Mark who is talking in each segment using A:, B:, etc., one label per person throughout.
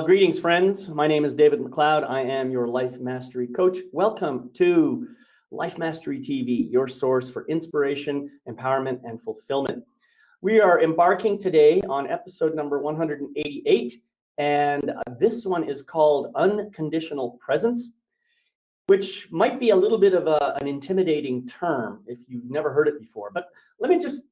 A: Greetings, friends. My name is David McLeod. I am your Life Mastery Coach. Welcome to Life Mastery TV, your source for inspiration, empowerment, and fulfillment. We are embarking today on episode number 188, and this one is called Unconditional Presence, which might be a little bit of an intimidating term if you've never heard it before. But let me just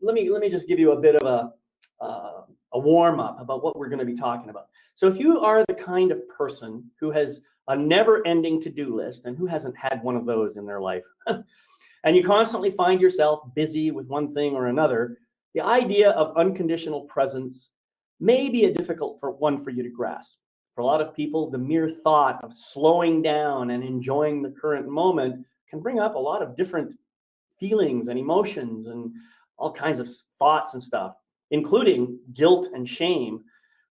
A: give you a bit of a warm up about what we're going to be talking about. So if you are the kind of person who has a never-ending to-do list, and who hasn't had one of those in their life, and you constantly find yourself busy with one thing or another, the idea of unconditional presence may be a difficult one for you to grasp. For a lot of people, the mere thought of slowing down and enjoying the current moment can bring up a lot of different feelings and emotions and all kinds of thoughts and stuff, including guilt and shame,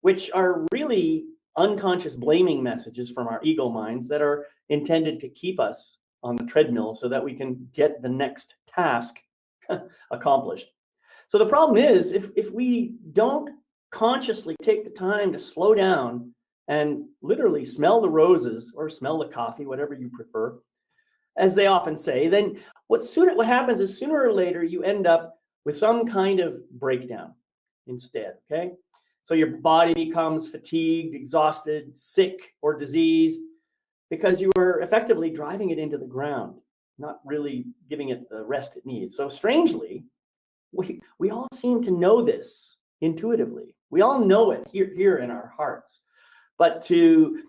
A: which are really unconscious blaming messages from our ego minds that are intended to keep us on the treadmill so that we can get the next task accomplished. So the problem is, if we don't consciously take the time to slow down and literally smell the roses or smell the coffee, whatever you prefer, as they often say, then what happens is sooner or later you end up with some kind of breakdown instead, okay? So your body becomes fatigued, exhausted, sick, or diseased because you are effectively driving it into the ground, not really giving it the rest it needs. So strangely, we all seem to know this intuitively. We all know it here in our hearts. But to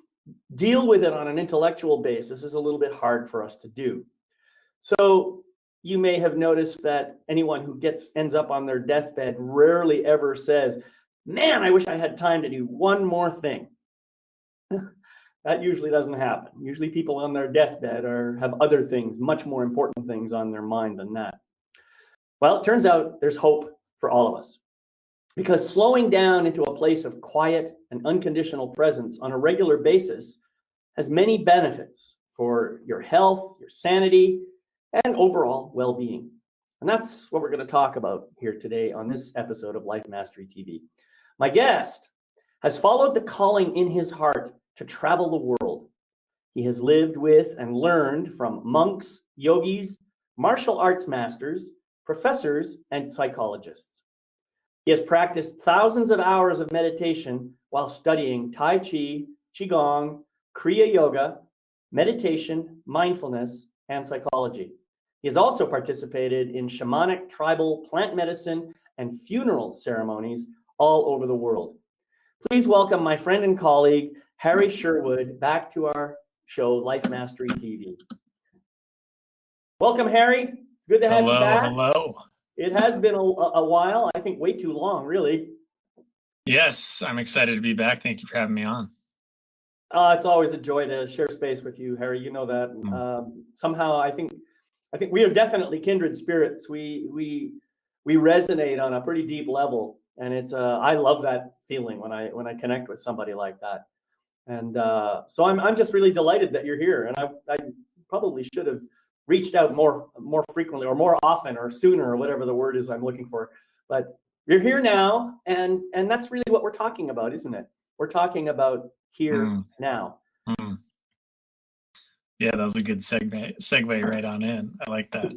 A: deal with it on an intellectual basis is a little bit hard for us to do. So you may have noticed that anyone who ends up on their deathbed rarely ever says, "Man, I wish I had time to do one more thing." That usually doesn't happen. Usually people on their deathbed have other things, much more important things on their mind than that. Well, it turns out there's hope for all of us, because slowing down into a place of quiet and unconditional presence on a regular basis has many benefits for your health, your sanity, and overall well-being. And that's what we're going to talk about here today on this episode of Life Mastery TV. My guest has followed the calling in his heart to travel the world. He has lived with and learned from monks, yogis, martial arts masters, professors, and psychologists. He has practiced thousands of hours of meditation while studying Tai Chi, Qigong, Kriya Yoga, meditation, mindfulness, and psychology. He has also participated in shamanic, tribal, plant medicine, and funeral ceremonies all over the world. Please welcome my friend and colleague, Harry Sherwood, back to our show, Life Mastery TV. Welcome, Harry. It's good to have you back.
B: Hello.
A: It has been a while, I think way too long, really.
B: Yes, I'm excited to be back. Thank you for having me on.
A: It's always a joy to share space with you, Harry. You know that. Somehow, I think we are definitely kindred spirits. We resonate on a pretty deep level, and it's I love that feeling when I connect with somebody like that. And so I'm just really delighted that you're here. And I probably should have reached out more frequently or more often or sooner or whatever the word is I'm looking for. But you're here now, and that's really what we're talking about, isn't it? We're talking about here now.
B: Yeah, that was a good segue right on in. I like that.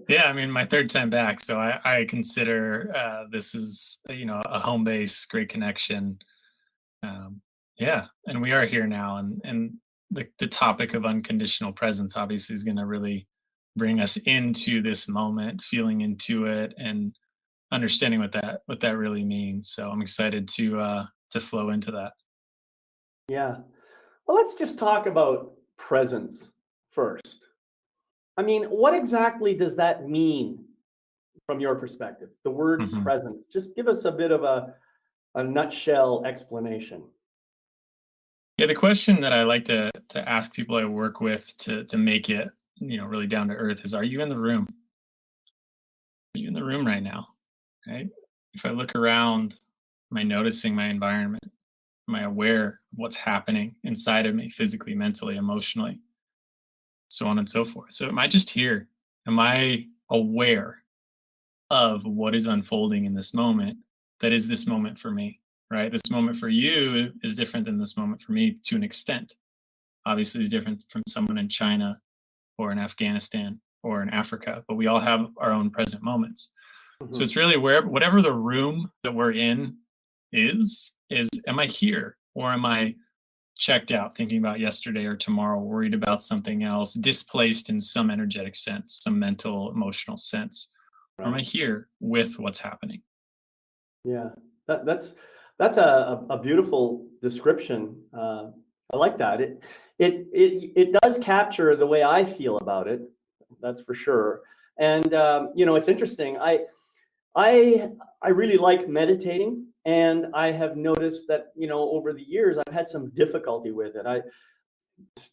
B: Yeah, I mean, my third time back, so I consider this is a home base, great connection. Yeah, and we are here now, and the topic of unconditional presence obviously is going to really bring us into this moment, feeling into it, and understanding what that really means. So I'm excited to flow into that.
A: Yeah. Well, let's just talk about presence first. I mean, what exactly does that mean from your perspective? The word presence. Just give us a bit of a nutshell explanation.
B: Yeah, the question that I like to ask people I work with to make it, really down to earth is, are you in the room? Are you in the room right now? Right? If I look around, am I noticing my environment? Am I aware of what's happening inside of me, physically, mentally, emotionally, so on and so forth? So am I just here? Am I aware of what is unfolding in this moment that is this moment for me? right? This moment for you is different than this moment for me to an extent. Obviously, it's different from someone in China or in Afghanistan or in Africa, but we all have our own present moments. So
A: Mhm.
B: it's really whatever the room that we're in is am I here or am I checked out, thinking about yesterday or tomorrow, worried about something else, displaced in some energetic sense, some mental, emotional sense? Or am I
A: Right.
B: here with what's happening?
A: Yeah. That's a beautiful description. I like that. It does capture the way I feel about it. That's for sure. And it's interesting. I I really like meditating, and I have noticed that over the years I've had some difficulty with it. I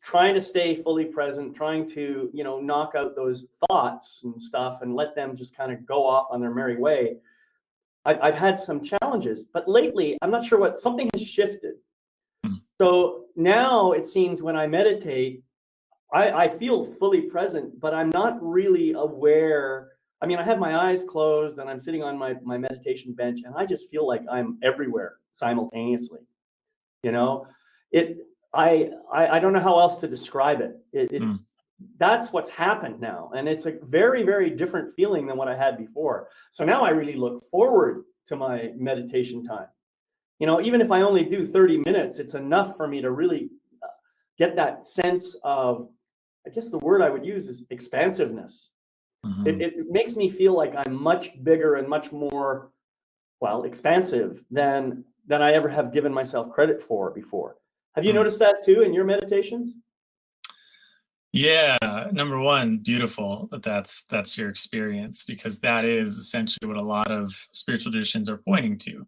A: trying to stay fully present, trying to knock out those thoughts and stuff, and let them just kind of go off on their merry way. I've had some challenges, but lately I'm not sure what something has shifted.
B: Mm,
A: So now it seems when I meditate, I feel fully present, but I'm not really aware. I mean, I have my eyes closed and I'm sitting on my meditation bench, and I just feel like I'm everywhere simultaneously. You know, it. I don't know how else to describe it.
B: mm,
A: That's what's happened now, and it's a very, very different feeling than what I had before. So now I really look forward to my meditation time. Even if I only do 30 minutes, it's enough for me to really get that sense of, I guess the word I would use is expansiveness. It,
B: mhm,
A: it makes me feel like I'm much bigger and much more, well, expansive than I ever have given myself credit for before. Have you
B: mm.
A: noticed that too in your meditations?
B: Yeah, number one, beautiful that that's your experience because that is essentially what a lot of spiritual traditions are pointing to.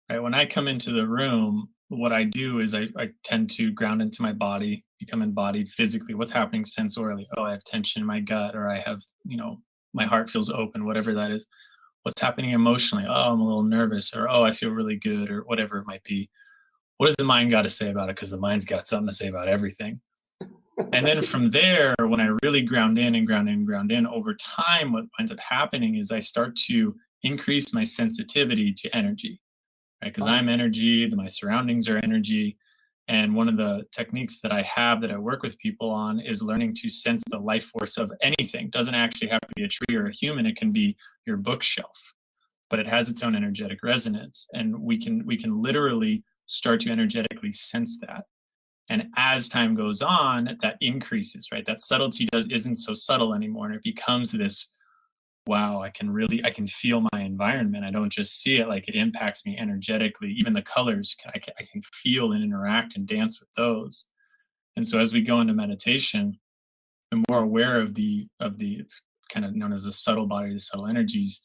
B: Right? When I come into the room, what I do is I tend to ground into my body, become embodied physically. What's happening sensorially? Oh, I have tension in my gut, or I have, my heart feels open, whatever that is. What's happening emotionally? Oh, I'm a little nervous, or oh, I feel really good, or whatever it might be. What does the mind got to say about it? Because the mind's got something to say about everything. And then from there, when I really ground in and ground in and ground in, over time, what ends up happening is I start to increase my sensitivity to energy, right? Because
A: Oh,
B: I'm energy, my surroundings are energy. And one of the techniques that I have that I work with people on is learning to sense the life force of anything. It doesn't actually have to be a tree or a human, it can be your bookshelf, but it has its own energetic resonance. And we can literally start to energetically sense that. And as time goes on, that increases, right? That subtlety isn't so subtle anymore. And it becomes this, wow, I can feel my environment. I don't just see it, like it impacts me energetically. Even the colors, I can feel and interact and dance with those. And so as we go into meditation, the more aware of the it's kind of known as the subtle body, the subtle energies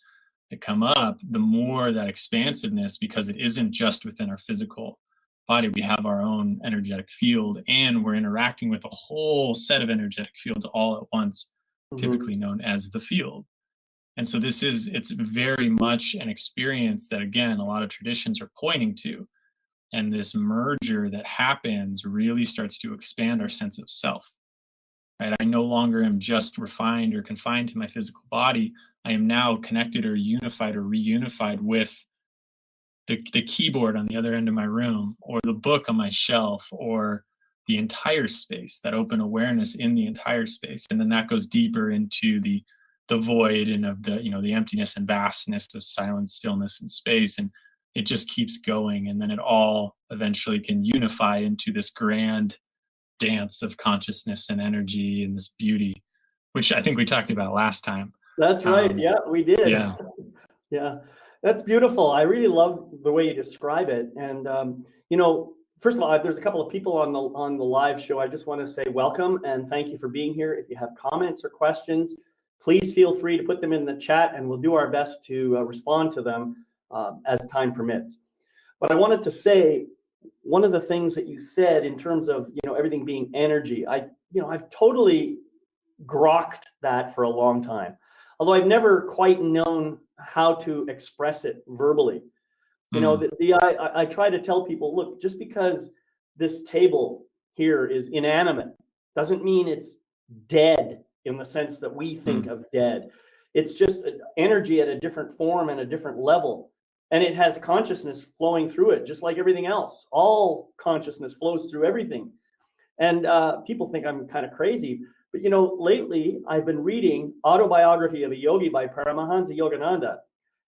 B: that come up, the more that expansiveness, because it isn't just within our physical body, we have our own energetic field and we're interacting with a whole set of energetic fields all at once,
A: mhm.
B: typically known as the field. And so it's very much an experience that, again, a lot of traditions are pointing to. And this merger that happens really starts to expand our sense of self, right? I no longer am just refined or confined to my physical body. I am now connected or unified or reunified with the keyboard on the other end of my room, or the book on my shelf, or the entire space, that open awareness in the entire space. And then that goes deeper into the void and of the emptiness and vastness of silence, stillness, and space. And it just keeps going. And then it all eventually can unify into this grand dance of consciousness and energy and this beauty, which I think we talked about last time.
A: That's right.
B: Um,
A: Yeah, we did.
B: yeah.
A: Yeah, that's beautiful. I really love the way you describe it. And first of all, there's a couple of people on the live show. I just want to say welcome and thank you for being here. If you have comments or questions, please feel free to put them in the chat, and we'll do our best to respond to them as time permits. But I wanted to say one of the things that you said in terms of everything being energy. I've totally grokked that for a long time, although I've never quite known how to express it verbally.
B: Mm,
A: I try to tell people, look, just because this table here is inanimate doesn't mean it's dead in the sense that we think
B: mm,
A: of dead. It's just energy at a different form and a different level. and it has consciousness flowing through it, just like everything else. All consciousness flows through everything. And people think I'm kind of crazy, but lately I've been reading Autobiography of a Yogi by Paramahansa Yogananda.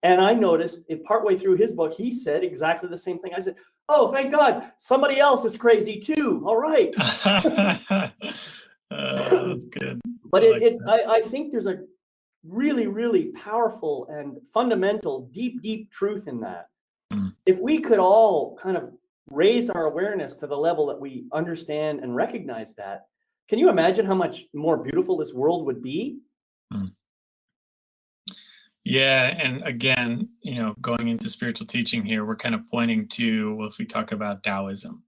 A: And I noticed partway through his book, he said exactly the same thing. I said, oh, thank God, somebody else is crazy too. All right.
B: That's good.
A: But I think there's a really, really powerful and fundamental, deep, deep truth in that. If we could all kind of raise our awareness to the level that we understand and recognize that, can you imagine how much more beautiful this world would be?
B: Yeah, and again, going into spiritual teaching here, we're kind of pointing to, well, if we talk about Taoism,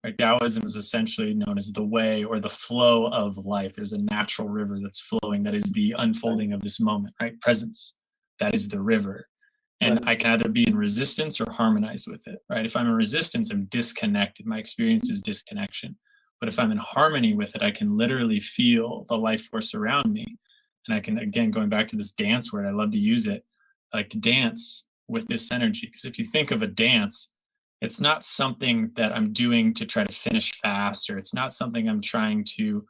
B: right? Taoism is essentially known as the way or the flow of life. There's a natural river that's flowing, that is the unfolding of this moment, right? Presence, that is the river. And I can either be in resistance or harmonize with it, right? If I'm in resistance, I'm disconnected. My experience is disconnection. But if I'm in harmony with it, I can literally feel the life force around me. And I can, again, going back to this dance word, I love to use it. I like to dance with this energy. Because if you think of a dance, it's not something that I'm doing to try to finish fast, or it's not something I'm trying to,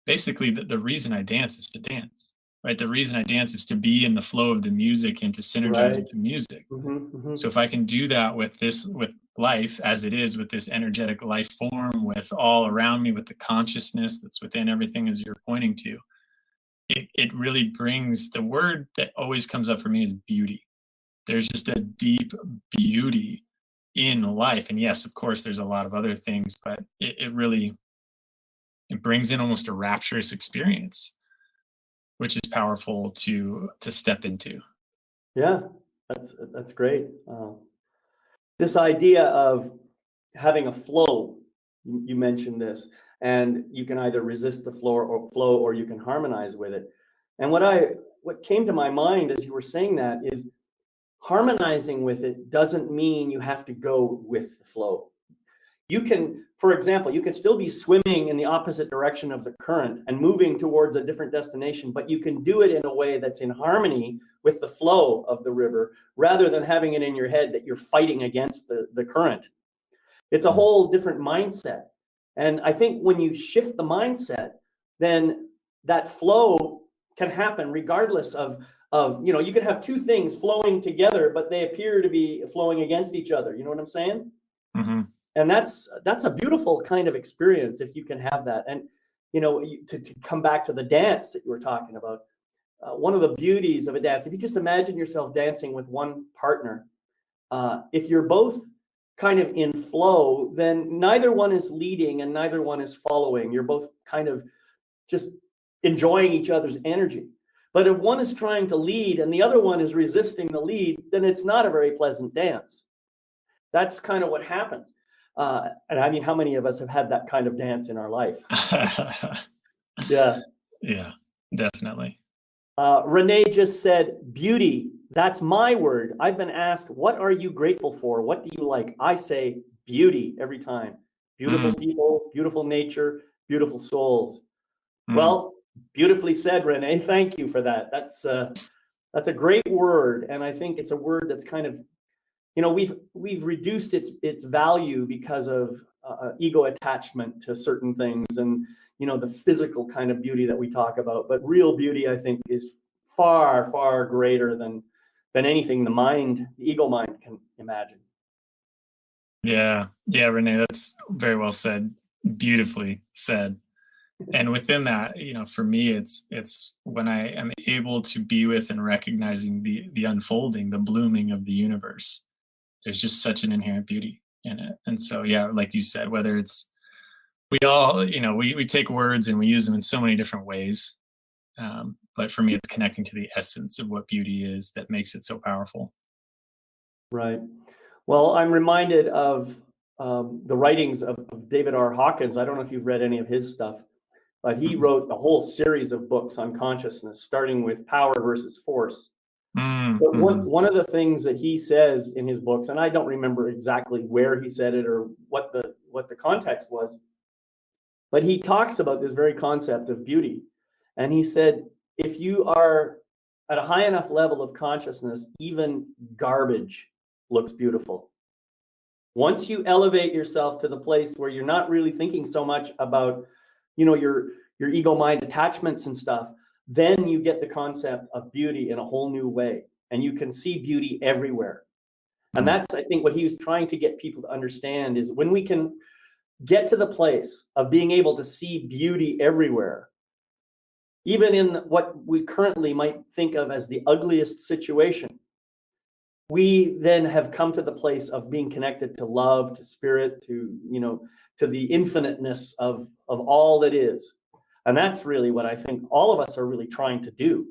B: basically the reason I dance is to dance, right? The reason I dance is to be in the flow of the music and to synergize with the music. So if I can do that with life as it is, with this energetic life form, with all around me, with the consciousness that's within everything, as you're pointing to, it really brings, the word that always comes up for me is beauty. There's just a deep beauty in life. And yes, of course, there's a lot of other things, but it really, it brings in almost a rapturous experience, which is powerful to step into.
A: Yeah, that's great. This idea of having a flow, you mentioned this, and you can either resist the flow or you can harmonize with it. And what came to my mind as you were saying that is, harmonizing with it doesn't mean you have to go with the flow. You can, for example, you can still be swimming in the opposite direction of the current and moving towards a different destination, but you can do it in a way that's in harmony with the flow of the river, rather than having it in your head that you're fighting against the current. It's a whole different mindset. And I think when you shift the mindset, then that flow can happen regardless of you can have two things flowing together, but they appear to be flowing against each other. You know what I'm saying?
B: Mm-hmm.
A: And that's a beautiful kind of experience if you can have that. And to come back to the dance that you were talking about, one of the beauties of a dance, if you just imagine yourself dancing with one partner, if you're both kind of in flow, then neither one is leading and neither one is following. You're both kind of just enjoying each other's energy. But if one is trying to lead and the other one is resisting the lead, then it's not a very pleasant dance. That's kind of what happens. And I mean, how many of us have had that kind of dance in our life? Yeah.
B: Yeah, definitely.
A: Renee just said, beauty. That's my word. I've been asked, what are you grateful for? What do you like? I say beauty every time. Beautiful people, beautiful nature, beautiful souls. Well, beautifully said, Renee. Thank you for that. That's a great word. And I think it's a word that's kind of, we've reduced its value because of ego attachment to certain things, and the physical kind of beauty that we talk about. But real beauty, I think, is far, far greater than anything the ego mind can imagine.
B: Yeah, Renee, that's very well said. Beautifully said. And within that, for me, it's when I am able to be with and recognizing the unfolding, the blooming of the universe. There's just such an inherent beauty in it. And so, yeah, like you said, whether it's, we all, we take words and we use them in so many different ways. But for me, it's connecting to the essence of what beauty is that makes it so powerful.
A: Right. Well, I'm reminded of the writings of David R. Hawkins. I don't know if you've read any of his stuff, but he wrote a whole series of books on consciousness, starting with Power versus Force. But one of the things that he says in his books, and I don't remember exactly where he said it or what the context was, but he talks about this very concept of beauty. And he said, if you are at a high enough level of consciousness, even garbage looks beautiful. Once you elevate yourself to the place where you're not really thinking so much about, your ego mind attachments and stuff, then you get the concept of beauty in a whole new way, and you can see beauty everywhere. And that's, I think, what he was trying to get people to understand, is when we can get to the place of being able to see beauty everywhere, even in what we currently might think of as the ugliest situation, we then have come to the place of being connected to love, to spirit, to the infiniteness of all that is. And that's really what I think all of us are really trying to do.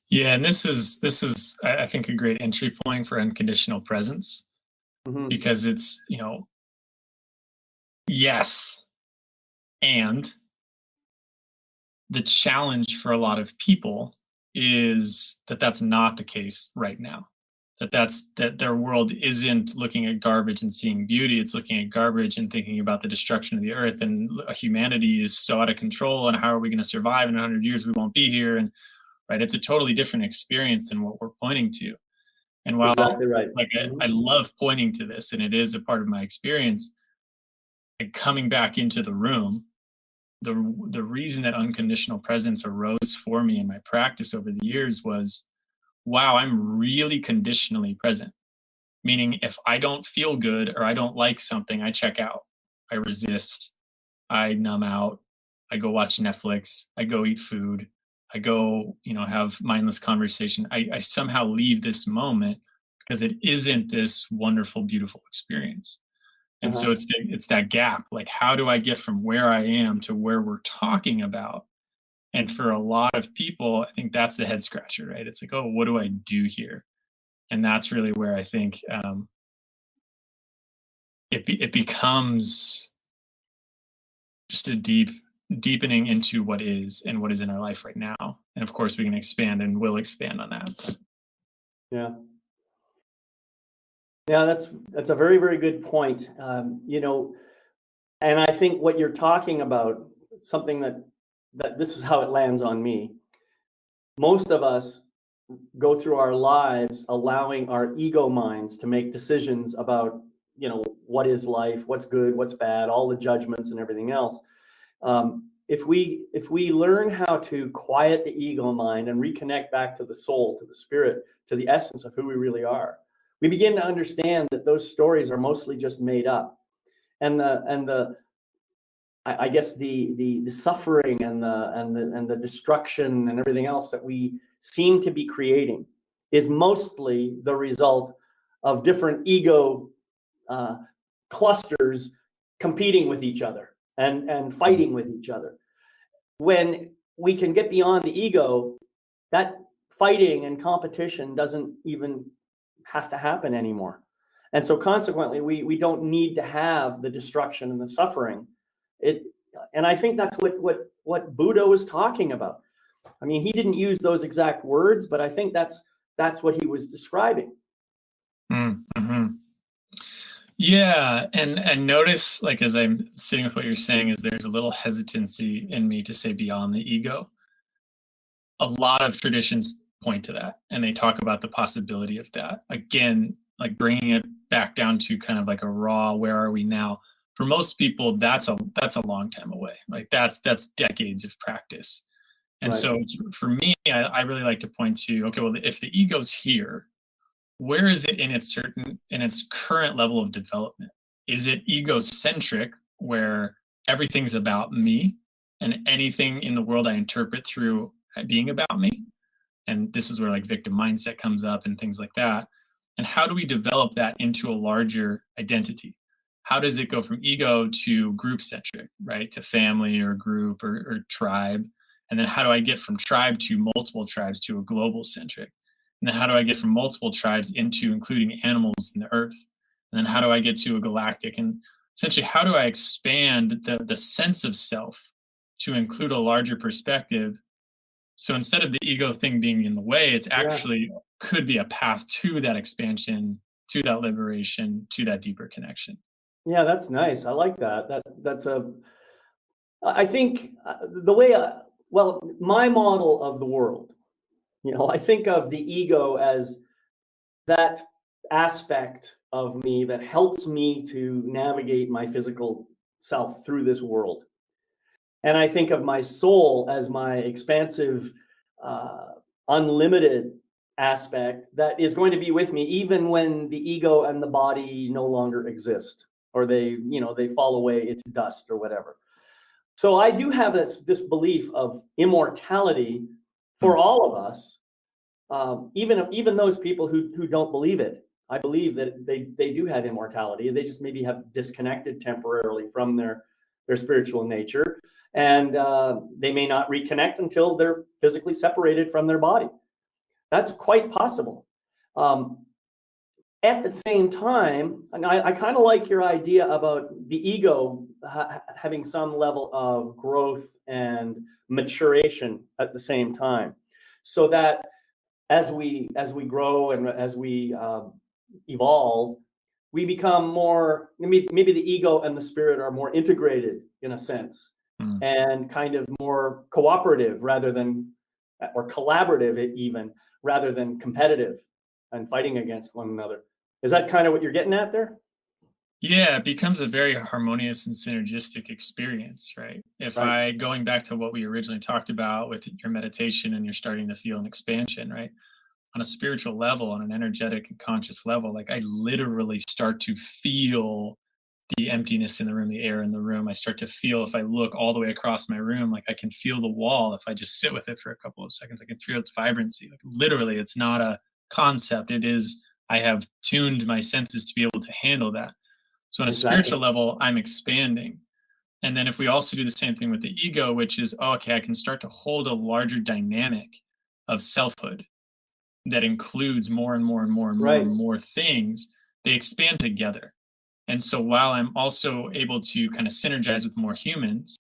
B: Yeah, and this is I think a great entry point for unconditional presence,
A: Mm-hmm.
B: because it's, yes, and the challenge for a lot of people is that that's not the case right now. That their world isn't looking at garbage and seeing beauty. It's looking at garbage and thinking about the destruction of the earth, and humanity is so out of control, and how are we going to survive in 100 years? We won't be here. And right, it's a totally different experience than what we're pointing to. And while
A: Exactly right.
B: I love pointing to this, and it is a part of my experience, and coming back into the room, the reason that unconditional presence arose for me in my practice over the years was, wow, I'm really conditionally present. Meaning, if I don't feel good or I don't like something, I check out, I resist, I numb out, I go watch Netflix, I go eat food, I go, have mindless conversation. I somehow leave this moment because it isn't this wonderful, beautiful experience. And so it's that gap. Like, how do I get from where I am to where we're talking about? And for a lot of people, I think that's the head scratcher, right? It's like, oh, what do I do here? And that's really where I think it becomes just a deepening into what is and what is in our life right now. And of course, we can expand and will expand on that.
A: Yeah. Yeah, that's a very, very good point. And I think what you're talking about, something that this is how it lands on me. Most of us go through our lives allowing our ego minds to make decisions about, what is life, what's good, what's bad, all the judgments and everything else. If we learn how to quiet the ego mind and reconnect back to the soul, to the spirit, to the essence of who we really are, we begin to understand that those stories are mostly just made up, and I guess the suffering and the destruction and everything else that we seem to be creating is mostly the result of different ego clusters competing with each other and fighting with each other. When we can get beyond the ego, that fighting and competition doesn't even have to happen anymore. And so consequently, we don't need to have the destruction and the suffering. And I think that's what Buddha was talking about. I mean, he didn't use those exact words, but I think that's what he was describing.
B: Mm-hmm. Yeah, and notice, like, as I'm sitting with what you're saying, is there's a little hesitancy in me to say beyond the ego. A lot of traditions point to that, and they talk about the possibility of that. Again, like bringing it back down to kind of like a raw, where are we now? For most people, that's a long time away. Like that's decades of practice. And
A: Right.
B: so for me, I really like to point to, okay, well, if the ego's here, where is it in its current level of development? Is it egocentric, where everything's about me and anything in the world I interpret through being about me? And this is where like victim mindset comes up and things like that. And how do we develop that into a larger identity? How does it go from ego to group centric, right? To family or group or tribe? And then how do I get from tribe to multiple tribes to a global centric? And then how do I get from multiple tribes into including animals in the earth? And then how do I get to a galactic? And essentially, how do I expand the sense of self to include a larger perspective? So instead of the ego thing being in the way, it's actually could be a path to that expansion, to that liberation, to that deeper connection.
A: Yeah, that's nice. I like that. I think the way, my model of the world, I think of the ego as that aspect of me that helps me to navigate my physical self through this world. And I think of my soul as my expansive, uh, unlimited aspect that is going to be with me even when the ego and the body no longer exist, or they fall away into dust or whatever. So I do have this belief of immortality
B: Mm.
A: for all of us, even those people who don't believe it. I believe that they do have immortality. They just maybe have disconnected temporarily from their spiritual nature, and they may not reconnect until they're physically separated from their body. That's quite possible. Um, at the same time, and I kind of like your idea about the ego having some level of growth and maturation at the same time, so that as we grow and as we evolve, we become more, maybe the ego and the spirit are more integrated in a sense,
B: Mm.
A: and kind of more cooperative rather than, or collaborative even, rather than competitive and fighting against one another. Is that kind of what you're getting at there?
B: Yeah, it becomes a very harmonious and synergistic experience, right? If
A: Right.
B: I, going back to what we originally talked about with your meditation and you're starting to feel an expansion, right? On a spiritual level, on an energetic and conscious level, like I literally start to feel the emptiness in the room, the air in the room. I start to feel, if I look all the way across my room, like I can feel the wall. If I just sit with it for a couple of seconds, I can feel its vibrancy. Like literally, it's not a concept. It is, I have tuned my senses to be able to handle that. So on a
A: Exactly.
B: spiritual level, I'm expanding. And then if we also do the same thing with the ego, which is, oh, okay, I can start to hold a larger dynamic of selfhood that includes more and more and more and more
A: Right.
B: and more things, they expand together. And so while I'm also able to kind of synergize with more humans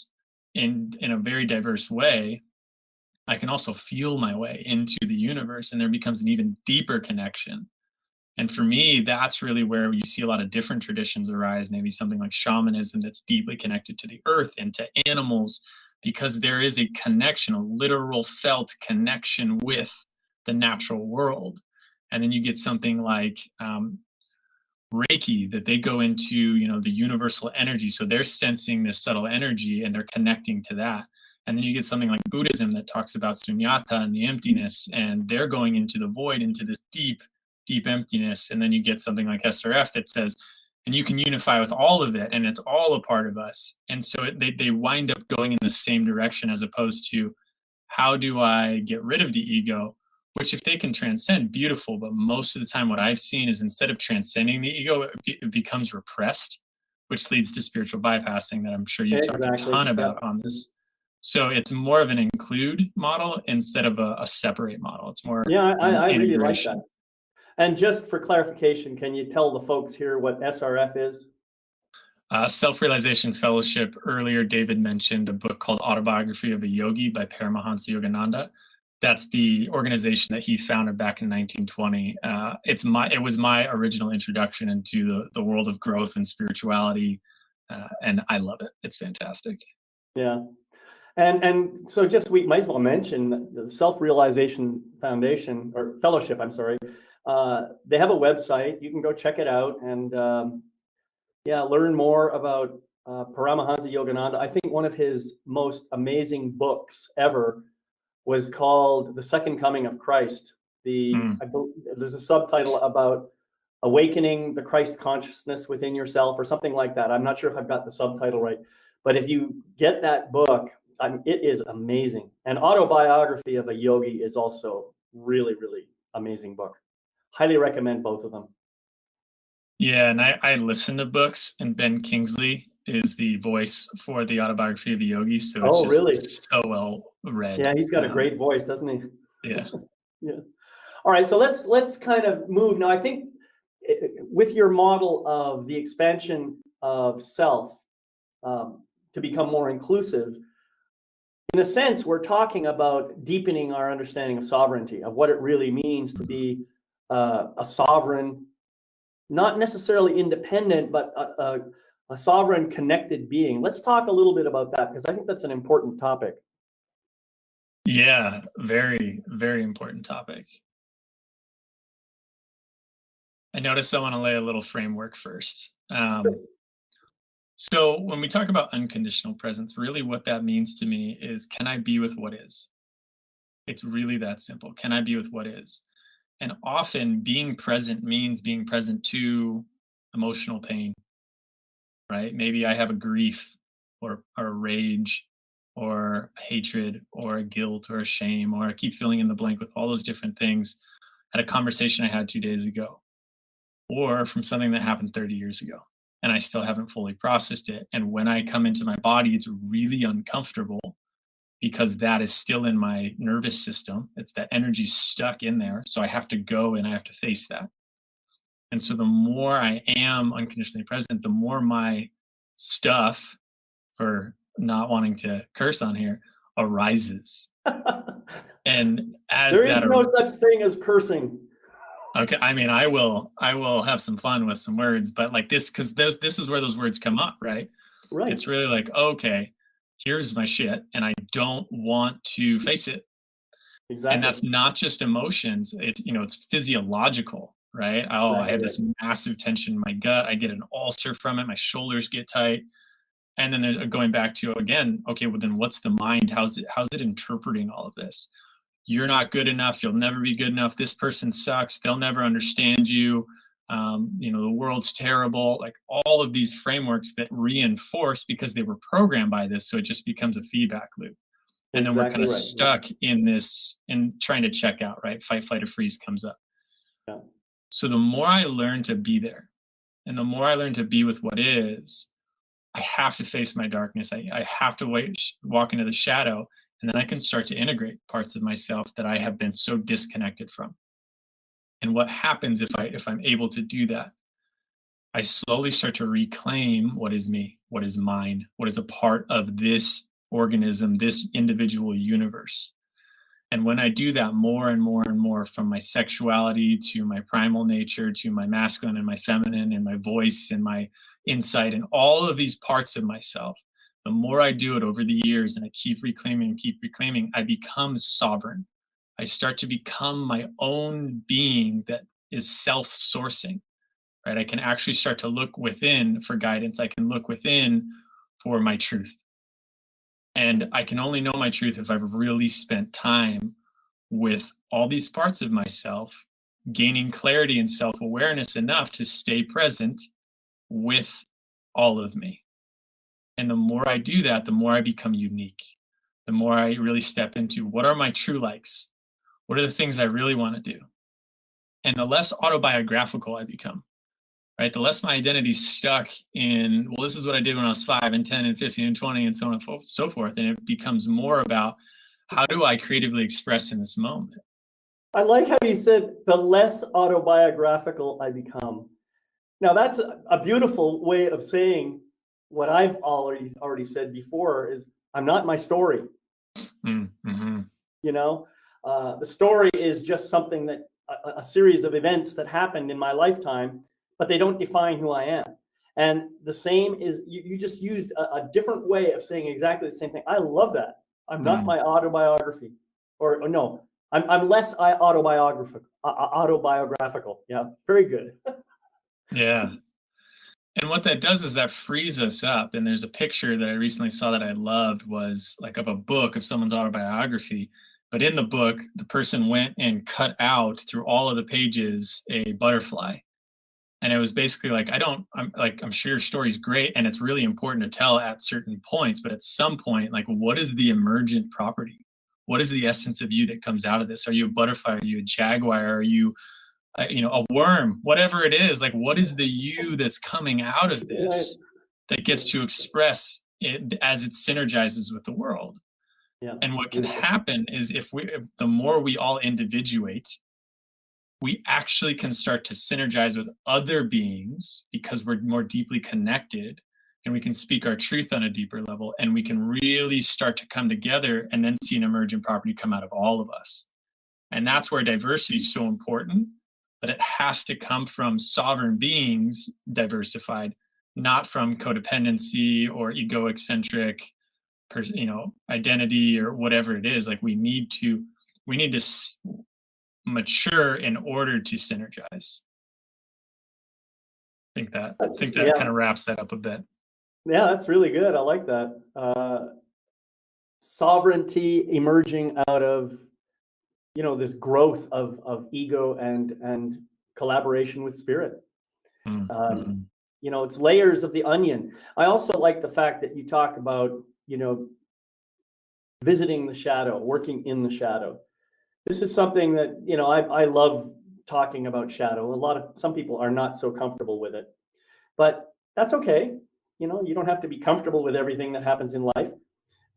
B: in a very diverse way, I can also feel my way into the universe and there becomes an even deeper connection. And for me, that's really where you see a lot of different traditions arise, maybe something like shamanism that's deeply connected to the earth and to animals, because there is a connection, a literal felt connection with the natural world. And then you get something like Reiki, that they go into, the universal energy. So they're sensing this subtle energy and they're connecting to that. And then you get something like Buddhism that talks about sunyata and the emptiness, and they're going into the void, into this deep, deep emptiness. And then you get something like SRF that says, and you can unify with all of it, and it's all a part of us. And so they wind up going in the same direction, as opposed to, how do I get rid of the ego? Which, if they can transcend, beautiful. But most of the time, what I've seen is, instead of transcending the ego, it becomes repressed, which leads to spiritual bypassing that I'm sure you've talked a
A: Exactly.
B: ton
A: Yep.
B: about on this. So it's more of an include model instead of a separate model. It's more
A: Yeah, I really like that.
B: integration.
A: And just for clarification, can you tell the folks here what SRF is?
B: Self-Realization Fellowship. Earlier, David mentioned a book called Autobiography of a Yogi by Paramahansa Yogananda. That's the organization that he founded back in 1920. It was my original introduction into the world of growth and spirituality, and I love it. It's fantastic.
A: Yeah. And so just we might as well mention that the Self-Realization Foundation, or Fellowship, I'm sorry. They have a website. You can go check it out and yeah, learn more about Paramahansa Yogananda. I think one of his most amazing books ever was called The Second Coming of Christ.
B: Mm.
A: There's a subtitle about awakening the Christ consciousness within yourself or something like that. I'm not sure if I've got the subtitle right, but if you get that book, it is amazing. And Autobiography of a Yogi is also really, really amazing book. Highly recommend both of them.
B: Yeah, and I listen to books, and Ben Kingsley is the voice for the Autobiography of a Yogi, so it's
A: Oh, really?
B: just so well read.
A: Yeah, he's got a great voice, doesn't he?
B: Yeah.
A: Yeah. All right, so let's kind of move now. I think with your model of the expansion of self, to become more inclusive, in a sense, we're talking about deepening our understanding of sovereignty, of what it really means to be a sovereign, not necessarily independent, but a sovereign connected being. Let's talk a little bit about that, because I think that's an important topic.
B: Yeah, very, very important topic. I noticed I want to lay a little framework first. So when we talk about unconditional presence, really what that means to me is, can I be with what is? It's really that simple. Can I be with what is? And often being present means being present to emotional pain, right? Maybe I have a grief or a rage or a hatred or a guilt or a shame, or I keep filling in the blank with all those different things at a conversation I had 2 days ago, or from something that happened 30 years ago. And I still haven't fully processed it. And when I come into my body, it's really uncomfortable because that is still in my nervous system. It's that energy stuck in there. So I have to go and I have to face that. And so the more I am unconditionally present, the more my stuff, for not wanting to curse on here, arises. And as
A: There is
B: that,
A: no such thing as cursing.
B: okay, I mean, I will have some fun with some words, but like this, because this is where those words come up, right?
A: Right.
B: It's really like, okay, here's my shit, and I don't want to face it. And
A: Exactly.
B: that's not just emotions, it's physiological, right? Oh, I
A: Exactly
B: have
A: right.
B: this massive tension in my gut, I get an ulcer from it, my shoulders get tight. And then there's going back to, again, okay, well then what's the mind? How's it interpreting all of this? You're not good enough, you'll never be good enough, this person sucks, they'll never understand you, the world's terrible, like all of these frameworks that reinforce because they were programmed by this, so it just becomes a feedback loop. And then we're kind
A: Exactly
B: of
A: right. Yeah.
B: stuck in this and trying to check out, right? Fight, flight, or freeze comes up.
A: Yeah.
B: So the more I learn to be there and the more I learn to be with what is, I have to face my darkness. I have to walk into the shadow, and then I can start to integrate parts of myself that I have been so disconnected from. And what happens if I'm able to do that? I slowly start to reclaim what is me, what is mine, what is a part of this organism, this individual universe. And when I do that more and more and more, from my sexuality to my primal nature to my masculine and my feminine and my voice and my insight and all of these parts of myself, the more I do it over the years and I keep reclaiming, I become sovereign. I start to become my own being that is self sourcing, right? I can actually start to look within for guidance. I can look within for my truth. And I can only know my truth if I've really spent time with all these parts of myself, gaining clarity and self awareness enough to stay present with all of me. And the more I do that, the more I become unique. The more I really step into what are my true likes? What are the things I really want to do? And the less autobiographical I become, right? The less my identity's stuck in, well, this is what I did when I was 5 and 10 and 15 and 20 and so on and so forth. And it becomes more about, how do I creatively express in this moment?
A: I like how you said the less autobiographical I become. Now that's a beautiful way of saying what I've already said before is I'm not my story.
B: Mm-hmm.
A: You know, the story is just something that a series of events that happened in my lifetime, but they don't define who I am. And the same is you just used a different way of saying exactly the same thing. I love that. I'm not my autobiography, or no, I'm less autobiographical. Yeah, very good.
B: Yeah. And what that does is that frees us up. And there's a picture that I recently saw that I loved, was like of a book of someone's autobiography. But in the book, the person went and cut out through all of the pages a butterfly. And it was basically like, I'm sure your story's great and it's really important to tell at certain points, but at some point, like, what is the emergent property? What is the essence of you that comes out of this? Are you a butterfly? Are you a jaguar? Are you a worm, whatever it is? Like, what is the you that's coming out of
A: Right.
B: this that gets to express it as it synergizes with the world?
A: Yeah,
B: And what can
A: beautiful.
B: happen is, if the more we all individuate, we actually can start to synergize with other beings because we're more deeply connected, and we can speak our truth on a deeper level, and we can really start to come together and then see an emergent property come out of all of us. And that's where diversity is so important, but it has to come from sovereign beings, diversified, not from codependency or egocentric, identity or whatever it is. Like, we need to mature in order to synergize. think that
A: Yeah,
B: kind of wraps that up a bit.
A: yeah, that's really good. I like that. Sovereignty emerging out of, this growth of ego and collaboration with spirit.
B: Mm-hmm.
A: It's layers of the onion. I also like the fact that you talk about, visiting the shadow, working in the shadow. This is something that, I love talking about shadow. Some people are not so comfortable with it, but that's okay. You don't have to be comfortable with everything that happens in life.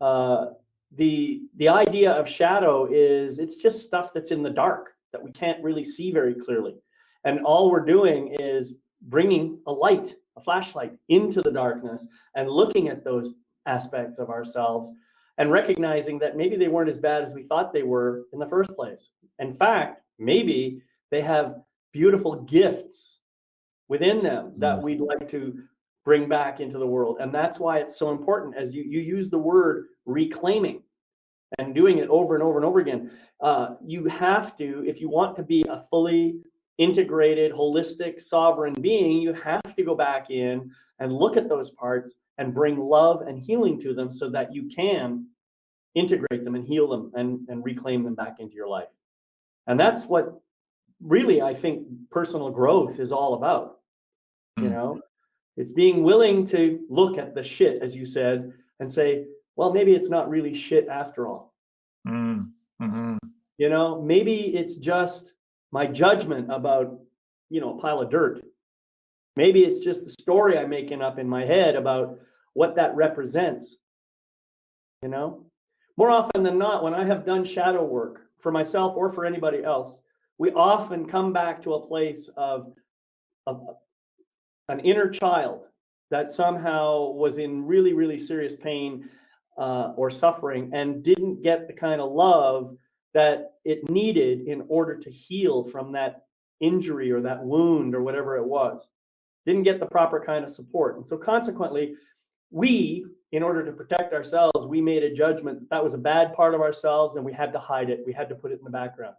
A: Uh, the idea of shadow is it's just stuff that's in the dark that we can't really see very clearly, and all we're doing is bringing a flashlight into the darkness and looking at those aspects of ourselves and recognizing that maybe they weren't as bad as we thought they were in the first place. In fact, maybe they have beautiful gifts within them that we'd like to bring back into the world. And that's why it's so important, as you use the word reclaiming and doing it over and over and over again. You have to, if you want to be a fully integrated, holistic, sovereign being, you have to go back in and look at those parts and bring love and healing to them so that you can integrate them and heal them and reclaim them back into your life. And that's what really, I think, personal growth is all about. It's being willing to look at the shit, as you said, and say, well, maybe it's not really shit after all.
B: Mm-hmm.
A: Maybe it's just my judgment about, a pile of dirt. Maybe it's just the story I'm making up in my head about what that represents. More often than not, when I have done shadow work for myself or for anybody else, we often come back to a place of an inner child that somehow was in really, really serious pain or suffering and didn't get the kind of love that it needed in order to heal from that injury or that wound or whatever it was. Didn't get the proper kind of support. And so consequently, in order to protect ourselves, we made a judgment that was a bad part of ourselves and we had to hide it. We had to put it in the background.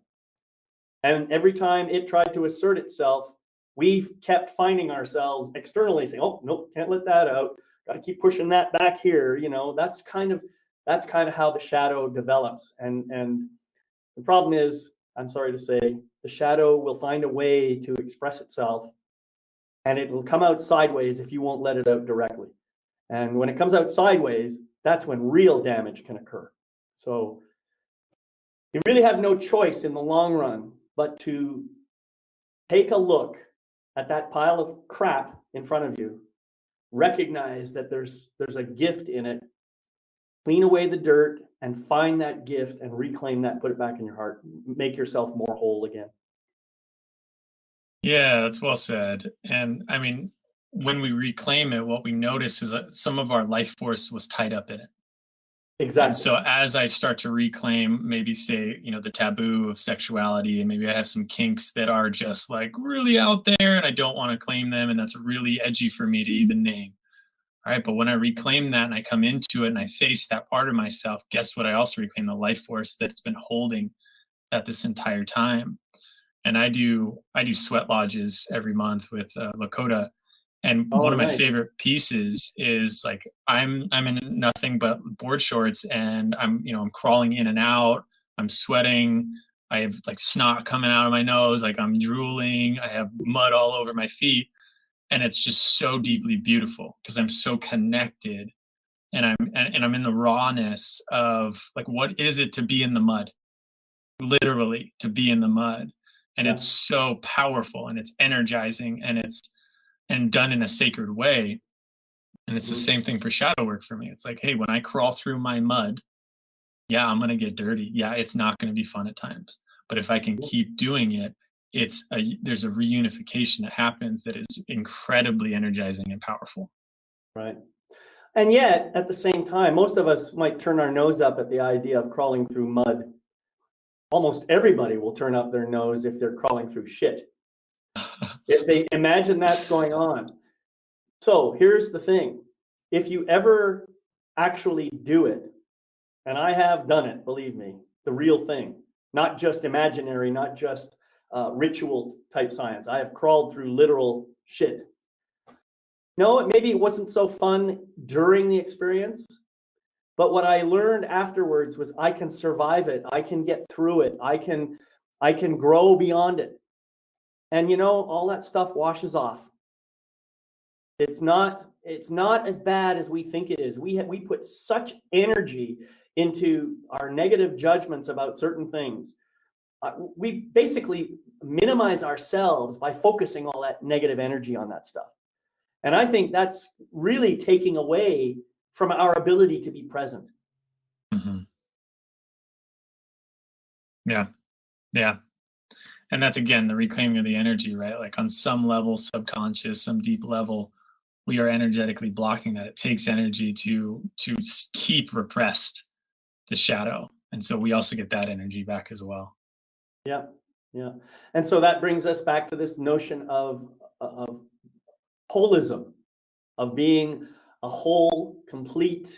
A: And every time it tried to assert itself, we've kept finding ourselves externally saying, "Oh, nope, can't let that out. Got to keep pushing that back here." That's kind of how the shadow develops. And the problem is, I'm sorry to say, the shadow will find a way to express itself, and it will come out sideways if you won't let it out directly. And when it comes out sideways, that's when real damage can occur. So you really have no choice in the long run but to take a look at that pile of crap in front of you, recognize that there's a gift in it, clean away the dirt and find that gift and reclaim that, put it back in your heart, make yourself more whole again.
B: Yeah, that's well said. And I mean, when we reclaim it, what we notice is that some of our life force was tied up in it. And
A: Exactly.
B: so as I start to reclaim, maybe say, the taboo of sexuality, and maybe I have some kinks that are just like really out there and I don't want to claim them. And that's really edgy for me to even name. All right. But when I reclaim that and I come into it and I face that part of myself, guess what? I also reclaim the life force that's been holding that this entire time. And I do sweat lodges every month with Lakota. And
A: Oh,
B: one of my
A: nice.
B: favorite pieces is like I'm in nothing but board shorts and I'm crawling in and out. I'm sweating. I have like snot coming out of my nose, like I'm drooling. I have mud all over my feet. And it's just so deeply beautiful because I'm so connected and I'm in the rawness of like what is it to be in the mud? Literally to be in the mud. And
A: Yeah.
B: it's so powerful and it's energizing and it's and done in a sacred way. And it's the
A: Mhm.
B: same thing for shadow work for me. It's like, hey, when I crawl through my mud, yeah, I'm gonna get dirty. Yeah, it's not gonna be fun at times. But if I can keep doing it, there's a reunification that happens that is incredibly energizing and powerful.
A: Right. And yet, at the same time, most of us might turn our nose up at the idea of crawling through mud. Almost everybody will turn up their nose if they're crawling through shit. If they imagine that's going on. So here's the thing. If you ever actually do it, and I have done it, believe me, the real thing, not just imaginary, not just ritual type science. I have crawled through literal shit. No, maybe it wasn't so fun during the experience, but what I learned afterwards was I can survive it. I can get through it. I can grow beyond it. And you know, all that stuff washes off. It's not as bad as we think it is. We put such energy into our negative judgments about certain things. We basically minimize ourselves by focusing all that negative energy on that stuff. And I think that's really taking away from our ability to be present.
B: Mm-hmm. Yeah. Yeah. And that's, again, the reclaiming of the energy, right? Like on some level, subconscious, some deep level, we are energetically blocking that. It takes energy to keep repressed the shadow. And so we also get that energy back as well.
A: Yeah. Yeah. And so that brings us back to this notion of holism, of being a whole, complete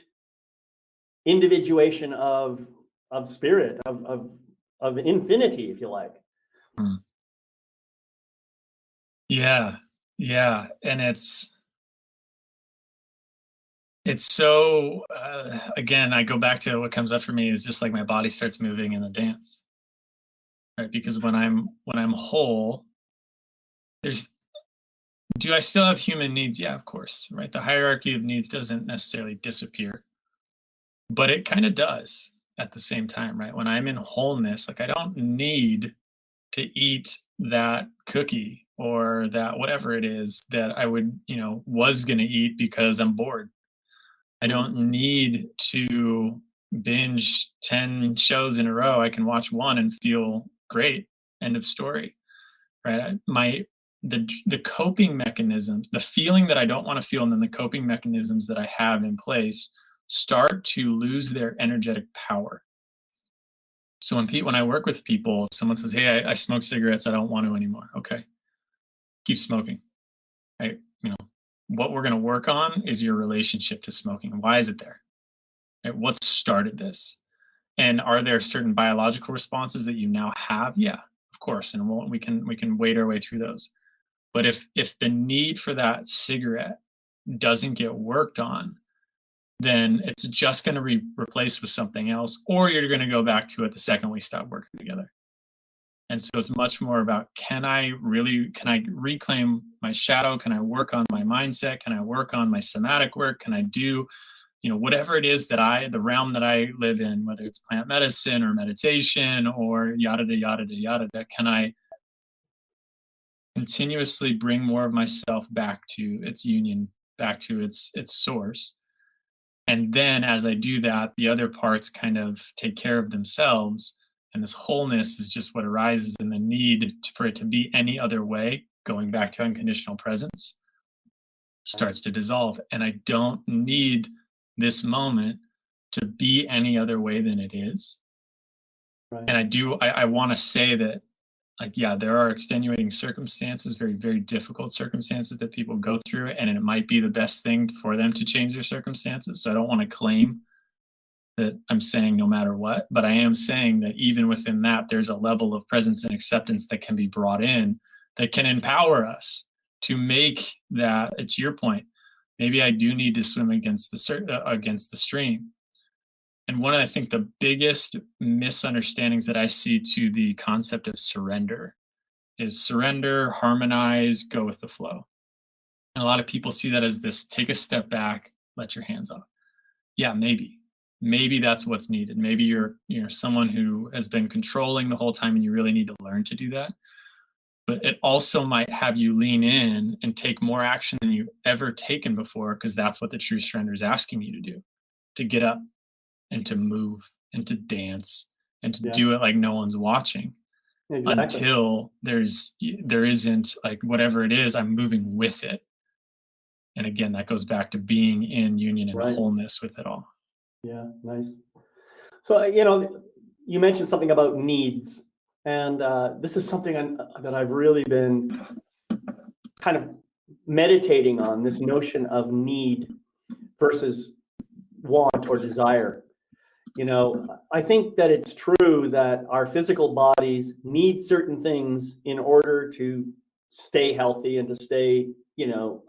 A: individuation of spirit, of infinity, if you like.
B: Mm. Yeah. Yeah. And it's so, again, I go back to what comes up for me is just like my body starts moving in the dance, right? Because when I'm whole, do I still have human needs? Yeah, of course, right? The hierarchy of needs doesn't necessarily disappear, but it kind of does at the same time, right? When I'm in wholeness, like I don't need to eat that cookie or that whatever it is that I would, was going to eat because I'm bored. I don't need to binge 10 shows in a row. I can watch one and feel great. End of story. Right? The coping mechanisms, the feeling that I don't want to feel, and then the coping mechanisms that I have in place start to lose their energetic power. So when I work with people, if someone says, "Hey, I smoke cigarettes, I don't want to anymore." Okay, keep smoking. What we're going to work on is your relationship to smoking. Why is it there? Right? What started this? And are there certain biological responses that you now have? Yeah, of course. And we can wade our way through those. But if the need for that cigarette doesn't get worked on, then it's just going to be replaced with something else, or you're going to go back to it the second we stop working together. And so it's much more about, can I reclaim my shadow? Can I work on my mindset? Can I work on my somatic work? Can I do, whatever it is the realm that I live in, whether it's plant medicine or meditation or yada, yada, yada, can I continuously bring more of myself back to its union, back to its source? And then as I do that, the other parts kind of take care of themselves. And this wholeness is just what arises in the need for it to be any other way, going back to unconditional presence, starts to dissolve. And I don't need this moment to be any other way than it is. Right. And I want to say that, like, yeah, there are extenuating circumstances, very, very difficult circumstances that people go through, and it might be the best thing for them to change their circumstances. So I don't want to claim that I'm saying no matter what, but I am saying that even within that, there's a level of presence and acceptance that can be brought in that can empower us to make that, it's your point, maybe I do need to swim against the stream. And one of, I think, the biggest misunderstandings that I see to the concept of surrender is surrender, harmonize, go with the flow. And a lot of people see that as this: take a step back, let your hands off. Yeah, maybe that's what's needed. Maybe you're someone who has been controlling the whole time and you really need to learn to do that. But it also might have you lean in and take more action than you've ever taken before, because that's what the true surrender is asking you to do: to get up and to move and to dance and to do it like no one's watching. Exactly. Until there isn't, like, whatever it is, I'm moving with it. And again, that goes back to being in union and wholeness with it all.
A: Yeah, nice. So, you mentioned something about needs, and this is something that I've really been kind of meditating on, this notion of need versus want or desire. I think that it's true that our physical bodies need certain things in order to stay healthy and to stay,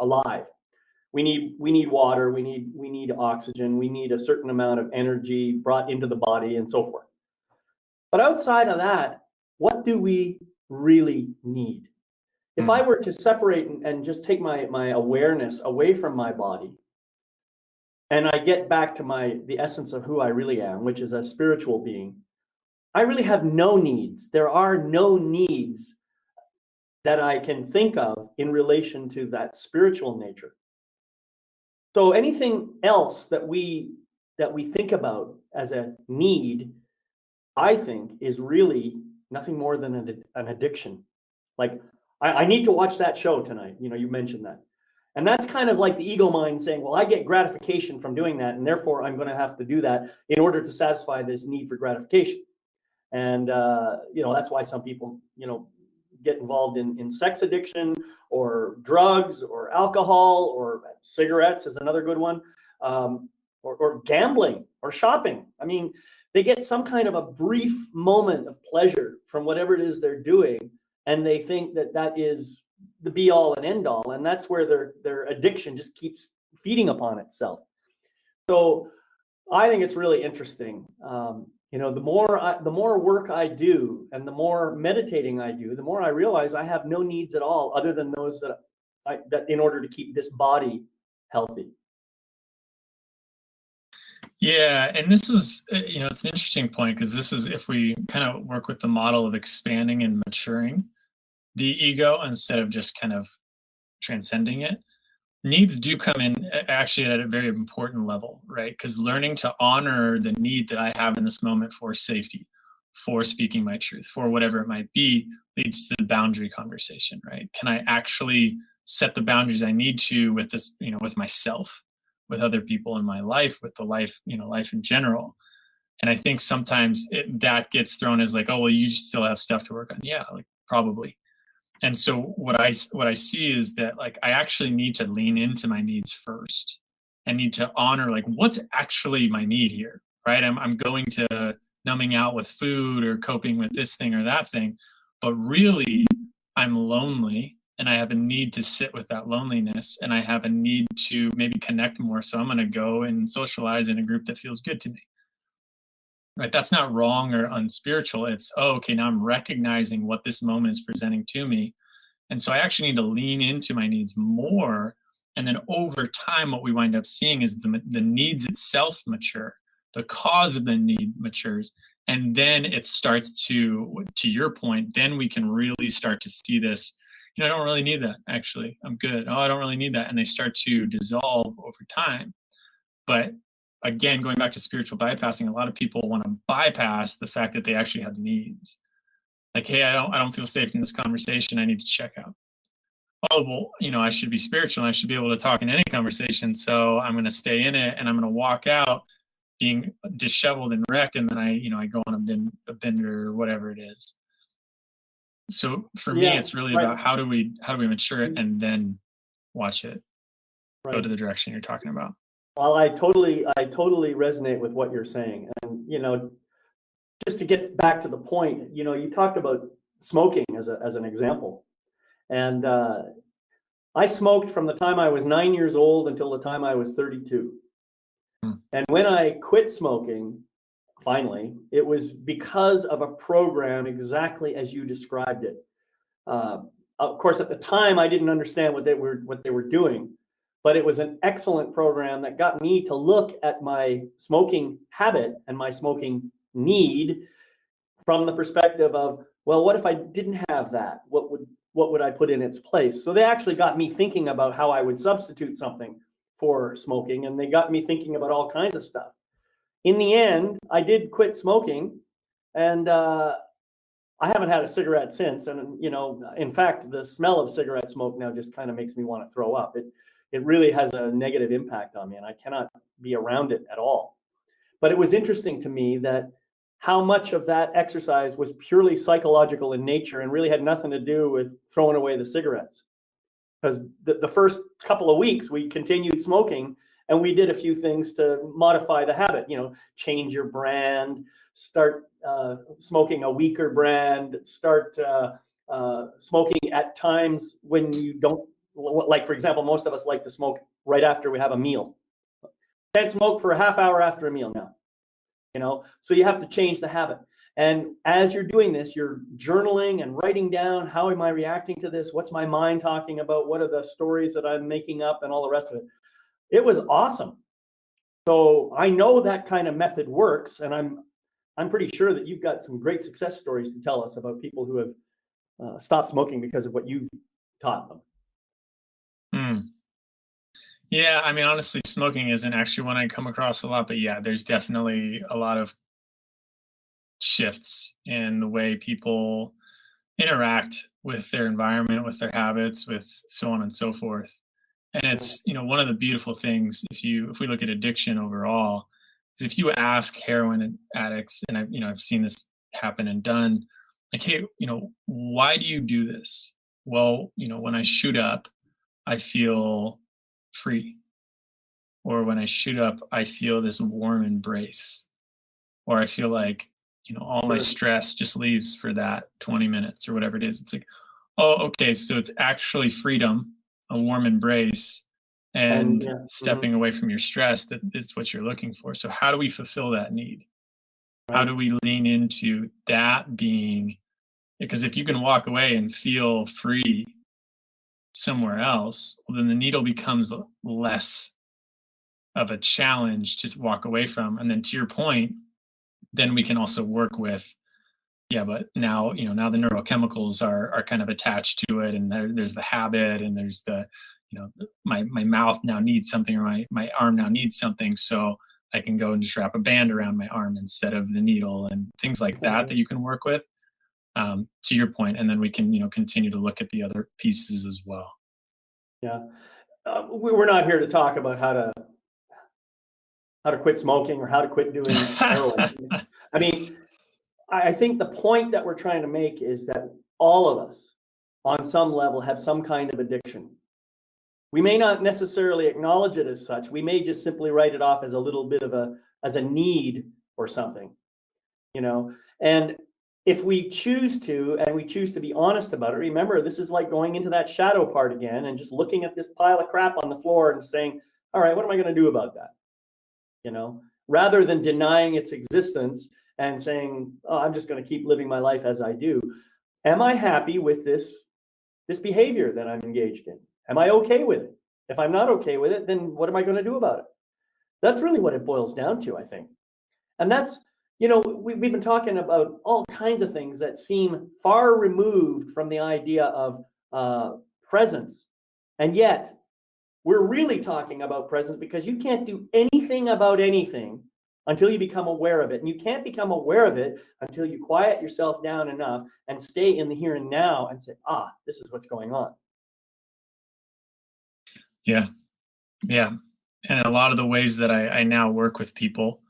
A: alive. we need water, we need oxygen, we need a certain amount of energy brought into the body and so forth. But outside of that, what do we really need? If I were to separate and just take my awareness away from my body, and I get back to the essence of who I really am, which is a spiritual being, I really have no needs. There are no needs that I can think of in relation to that spiritual nature. So anything else that we think about as a need, I think, is really nothing more than an addiction. Like, I need to watch that show tonight. You know, you mentioned that. And that's kind of like the ego mind saying, well, I get gratification from doing that, and therefore I'm going to have to do that in order to satisfy this need for gratification. And, that's why some people, get involved in sex addiction or drugs or alcohol or cigarettes is another good one, or gambling or shopping. I mean, they get some kind of a brief moment of pleasure from whatever it is they're doing, and they think that that is the be all and end all, and that's where their addiction just keeps feeding upon itself. So I think it's really interesting. The more work I do and the more meditating I do, the more I realize I have no needs at all other than those that in order to keep this body healthy.
B: Yeah, and this is, it's an interesting point, because this is, if we kind of work with the model of expanding and maturing the ego instead of just kind of transcending it, needs do come in actually at a very important level, right? Because learning to honor the need that I have in this moment for safety, for speaking my truth, for whatever it might be, leads to the boundary conversation, right? Can I actually set the boundaries I need to with this, with myself, with other people in my life, with the life, life in general? And I think sometimes that gets thrown as like, oh, well, you still have stuff to work on. Yeah, like probably. And so what I see is that, like, I actually need to lean into my needs first. I need to honor, like, what's actually my need here, right? I'm going to numbing out with food or coping with this thing or that thing, but really I'm lonely and I have a need to sit with that loneliness, and I have a need to maybe connect more. So I'm going to go and socialize in a group that feels good to me. Right, that's not wrong or unspiritual. It's, oh, okay, now I'm recognizing what this moment is presenting to me. And so I actually need to lean into my needs more. And then over time, what we wind up seeing is the needs itself mature. The cause of the need matures. And then it starts to your point, then we can really start to see this, I don't really need that, actually. I'm good. Oh, I don't really need that. And they start to dissolve over time. But again, going back to spiritual bypassing, a lot of people want to bypass the fact that they actually have needs. Like, hey, I don't feel safe in this conversation. I need to check out. Oh, well, I should be spiritual and I should be able to talk in any conversation. So I'm going to stay in it and I'm going to walk out being disheveled and wrecked. And then I go on a bender or whatever it is. So for me, it's really about how do we mature it and then watch it go to the direction you're talking about.
A: Well, I totally resonate with what you're saying. And, just to get back to the point, you talked about smoking as an example. And I smoked from the time I was 9 years old until the time I was 32. And when I quit smoking, finally, it was because of a program exactly as you described it. Of course, at the time, I didn't understand what they were doing. But it was an excellent program that got me to look at my smoking habit and my smoking need from the perspective of, well, what if I didn't have that? What would I put in its place? So they actually got me thinking about how I would substitute something for smoking, and they got me thinking about all kinds of stuff. In the end, I did quit smoking, and I haven't had a cigarette since. And, in fact, the smell of cigarette smoke now just kind of makes me want to throw up. It really has a negative impact on me, and I cannot be around it at all. But it was interesting to me that how much of that exercise was purely psychological in nature and really had nothing to do with throwing away the cigarettes. Because the first couple of weeks we continued smoking, and we did a few things to modify the habit, change your brand, start smoking a weaker brand, start smoking at times when you don't. Like, for example, most of us like to smoke right after we have a meal. Can't smoke for a half hour after a meal now. So you have to change the habit. And as you're doing this, you're journaling and writing down, how am I reacting to this? What's my mind talking about? What are the stories that I'm making up and all the rest of it? It was awesome. So I know that kind of method works, and I'm pretty sure that you've got some great success stories to tell us about people who have stopped smoking because of what you've taught them.
B: Yeah, I mean, honestly, smoking isn't actually one I come across a lot, but yeah, there's definitely a lot of shifts in the way people interact with their environment, with their habits, with so on and so forth. And it's, one of the beautiful things if we look at addiction overall, is if you ask heroin addicts, and I've seen this happen and done, like, hey, why do you do this? Well, when I shoot up, I feel free. Or when I shoot up, I feel this warm embrace. Or I feel like, all my stress just leaves for that 20 minutes or whatever it is. It's like, oh, okay, so it's actually freedom, a warm embrace, and stepping away from your stress that is what you're looking for. So how do we fulfill that need?
A: Right.
B: How do we lean into that being, because if you can walk away and feel free somewhere else, well, then the needle becomes less of a challenge to walk away from. And then to your point, then we can also work with, but now, now the neurochemicals are kind of attached to it, and there's the habit, and there's the, my mouth now needs something, or my arm now needs something, so I can go and just wrap a band around my arm instead of the needle, and things like that you can work with, to your point, and then we can, continue to look at the other pieces as well.
A: Yeah. We're not here to talk about how to quit smoking or how to quit doing heroin. I mean, I think the point that we're trying to make is that all of us, on some level, have some kind of addiction. We may not necessarily acknowledge it as such. We may just simply write it off as a little bit of a need or something, And if we choose to, and we choose to be honest about it, remember, this is like going into that shadow part again and just looking at this pile of crap on the floor and saying, all right, what am I going to do about that? Rather than denying its existence and saying, oh, I'm just going to keep living my life as I do. Am I happy with this behavior that I'm engaged in? Am I okay with it? If I'm not okay with it, then what am I going to do about it? That's really what it boils down to, I think. And that's, we've been talking about all kinds of things that seem far removed from the idea of presence. And yet, we're really talking about presence, because you can't do anything about anything until you become aware of it. And you can't become aware of it until you quiet yourself down enough and stay in the here and now and say, this is what's going on.
B: Yeah. Yeah. And a lot of the ways that I now work with people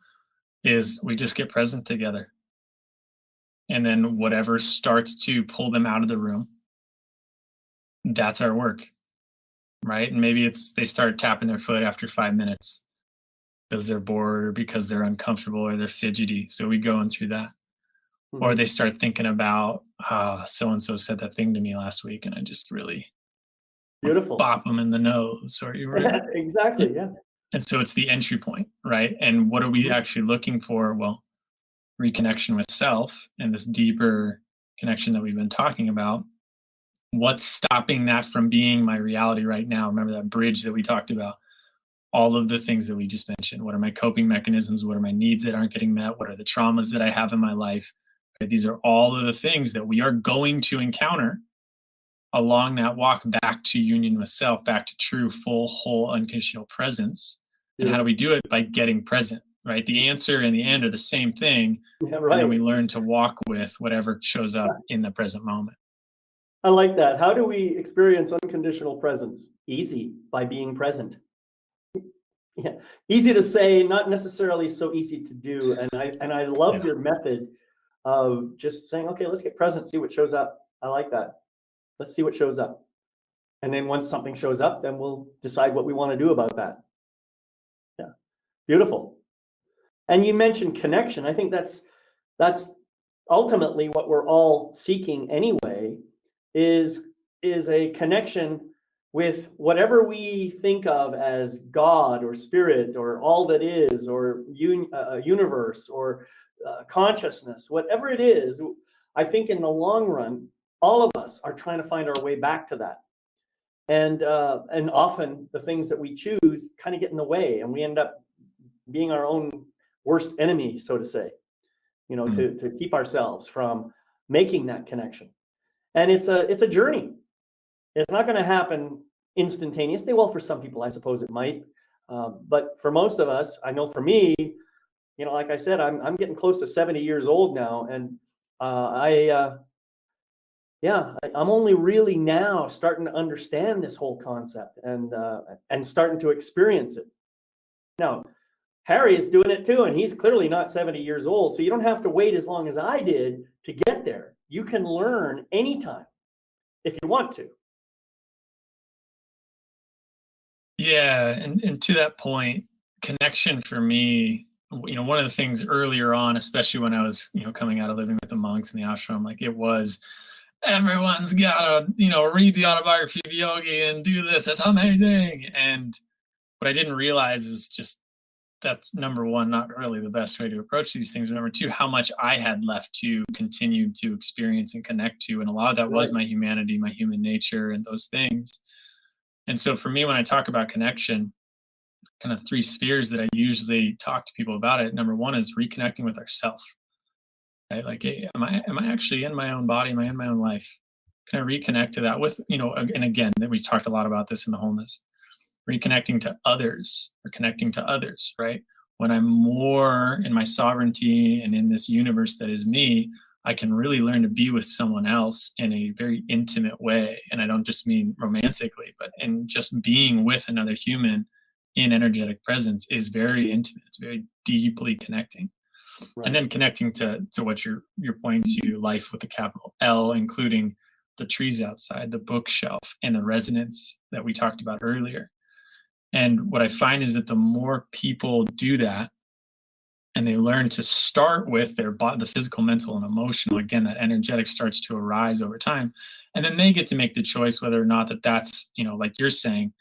B: is we just get present together. And then whatever starts to pull them out of the room, that's our work. Right. And maybe they start tapping their foot after 5 minutes because they're bored or because they're uncomfortable or they're fidgety. So we go in through that. Mm-hmm. Or they start thinking about, so-and-so said that thing to me last week, and I just really
A: beautiful
B: bop them in the nose. Or
A: exactly. Yeah.
B: And so it's the entry point, right? And what are we actually looking for? Well, reconnection with self and this deeper connection that we've been talking about. What's stopping that from being my reality right now? Remember that bridge that we talked about? All of the things that we just mentioned. What are my coping mechanisms? What are my needs that aren't getting met? What are the traumas that I have in my life? Right? These are all of the things that we are going to encounter along that walk back to union with self, back to true, full, whole, unconditional presence. And how do we do it? By getting present, right? The answer and the end are the same thing.
A: Yeah, right.
B: And then we learn to walk with whatever shows up in the present moment.
A: I like that. How do we experience unconditional presence? Easy, by being present. Yeah, easy to say, not necessarily so easy to do. And I love your method of just saying, okay, let's get present, see what shows up. I like that. Let's see what shows up. And then once something shows up, then we'll decide what we want to do about that. Yeah, beautiful. And you mentioned connection. I think that's ultimately what we're all seeking anyway, is a connection with whatever we think of as God or spirit or all that is, or universe or consciousness, whatever it is. I think in the long run, all of us are trying to find our way back to that. And often the things that we choose kind of get in the way, and we end up being our own worst enemy, so to say, to keep ourselves from making that connection. And it's a journey. It's not going to happen instantaneously. Well, for some people, I suppose it might. But for most of us, I know for me, like I said, I'm getting close to 70 years old now. And I'm only really now starting to understand this whole concept and starting to experience it. Now, Harry is doing it too, and he's clearly not 70 years old. So you don't have to wait as long as I did to get there. You can learn anytime if you want to.
B: Yeah, and to that point, connection for me, one of the things earlier on, especially when I was, coming out of living with the monks in the ashram, like it was, everyone's gotta, read the autobiography of Yogi and do this. That's amazing. And what I didn't realize is just that's number one, not really the best way to approach these things. But number two, how much I had left to continue to experience and connect to. And a lot of that was my humanity, my human nature, and those things. And so for me, when I talk about connection, kind of three spheres that I usually talk to people about it. Number one is reconnecting with ourself. Right? Like, hey, am I actually in my own body? Am I in my own life? Can I reconnect to that with, and again, that we've talked a lot about this in the wholeness, reconnecting to others or connecting to others, right? When I'm more in my sovereignty and in this universe that is me, I can really learn to be with someone else in a very intimate way. And I don't just mean romantically, but in just being with another human in energetic presence is very intimate. It's very deeply connecting. Right. And then connecting to what you're pointing to, life with a capital L, including the trees outside, the bookshelf, and the resonance that we talked about earlier. And what I find is that the more people do that, and they learn to start with their body, the physical, mental, and emotional, again, that energetic starts to arise over time. And then they get to make the choice whether or not that's, like you're saying,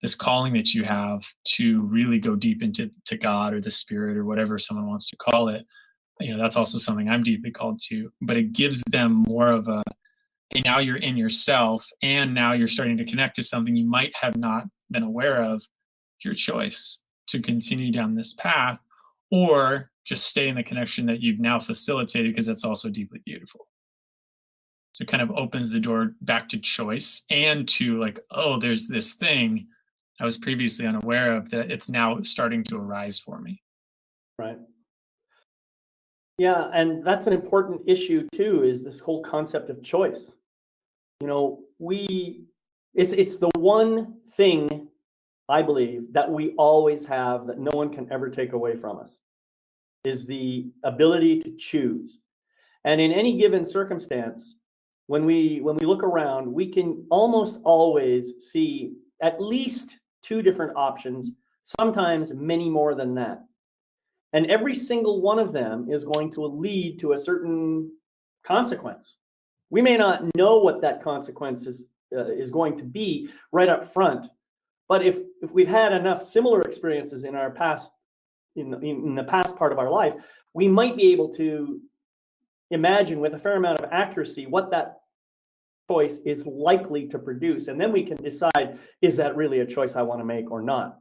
B: this calling that you have to really go deep into God or the spirit or whatever someone wants to call it. That's also something I'm deeply called to, but it gives them more of a, hey, now you're in yourself, and now you're starting to connect to something you might have not been aware of. Your choice to continue down this path, or just stay in the connection that you've now facilitated, because that's also deeply beautiful. So it kind of opens the door back to choice and to like, oh, there's this thing I was previously unaware of that it's now starting to arise for me.
A: Right. Yeah, and that's an important issue too, is this whole concept of choice. It's the one thing I believe that we always have that no one can ever take away from us, is the ability to choose. And in any given circumstance, when we look around, we can almost always see at least two different options, sometimes many more than that. And every single one of them is going to lead to a certain consequence. We may not know what that consequence is going to be right up front, but if we've had enough similar experiences in our past, in the past part of our life, we might be able to imagine with a fair amount of accuracy what that choice is likely to produce. And then we can decide, is that really a choice I want to make or not?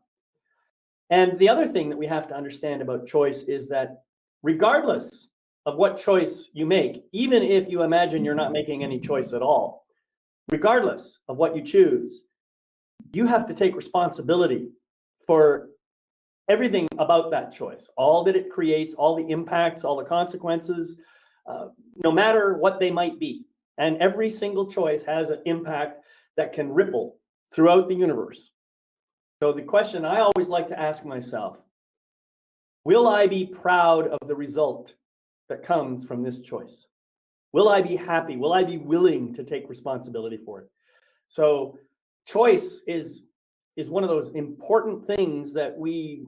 A: And the other thing that we have to understand about choice is that regardless of what choice you make, even if you imagine you're not making any choice at all, regardless of what you choose, you have to take responsibility for everything about that choice, all that it creates, all the impacts, all the consequences, no matter what they might be. And every single choice has an impact that can ripple throughout the universe. So the question I always like to ask myself, will I be proud of the result that comes from this choice? Will I be happy? Will I be willing to take responsibility for it? So choice is one of those important things that we